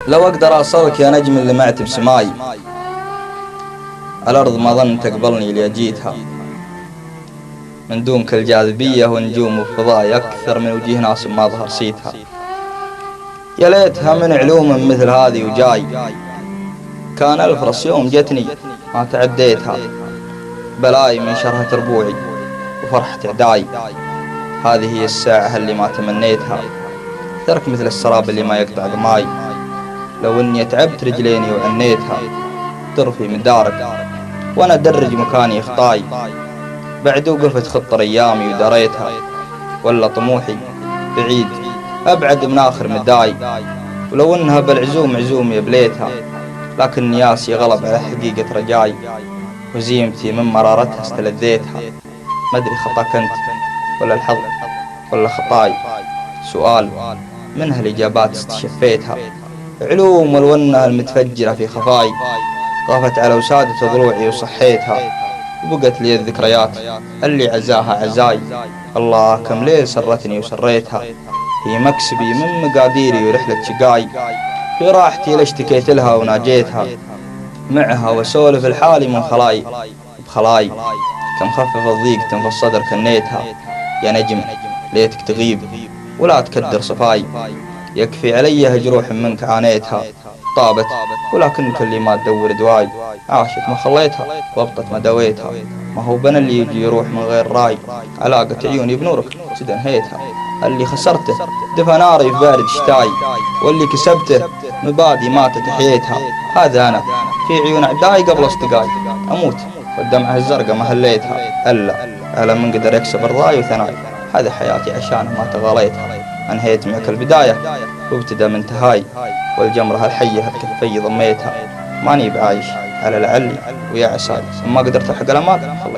لو أقدر أوصلك يا نجم اللي معت بسماي، الأرض ما ظن تقبلني اللي أجيتها، من دونك الجاذبية ونجوم وفضاي أكثر من وجيه ناس ما ظهر سيتها. يا ليتها من علوم مثل هذه وجاي، كان الفرص يوم جتني ما تعديتها، بلاي من شرهة ربوعي وفرحة عداي، هذه هي الساعة اللي ما تمنيتها، ترك مثل السراب اللي ما يقطع ضماي، لو اني تعبت رجليني وعنيتها، ترفي من دارك وانا ادرج مكاني خطاي، بعد وقفت خطر ايامي ودريتها، ولا طموحي بعيد ابعد من اخر مداي، ولو انها بالعزوم عزومي بليتها، لكن ياسي غلب على حقيقة رجاي، وزيمتي من مرارتها استلذيتها، مدري خطاك انت ولا الحظ ولا خطاي، سؤال منها الإجابات استشفيتها، علوم والونها المتفجرة في خفاي، غافت على وسادة ضلوعي وصحيتها، وبقت لي الذكريات اللي عزاها عزاي، الله كم ليل سرتني وسريتها، هي مكسبي من مقاديري ورحلة شقاي، في راحتي لاشتكيت لها وناجيتها، معها وسولف الحالي من خلاي بخلاي، كم خفف الضيق تنفى الصدر كنيتها، يا نجم ليتك تغيب ولا تكدر صفاي، يكفي علي جروح منك عانيتها، طابت ولكن كل ما تدور دواي، عاشت ما خليتها وابطت ما دويتها، ما هو بنا اللي يجي يروح من غير راي، علاقة عيوني بنورك سد انهيتها، اللي خسرته دفى ناري في بارد شتاي، واللي كسبته مبادي ماتت حييتها، هذا أنا في عيون أعداي قبل اصدقاي، أموت والدمعة الزرقاء ما هليتها، ألا من قدر يكسب رضاي وثناي، هذه حياتي عشانها ما تغاليتها، أنهيت معك البداية وابتدى من انتهاي، والجمرة الحية الكفي ضميتها، ماني بعايش على لعلي ويا عساي، ما قدرت ألحق الأمال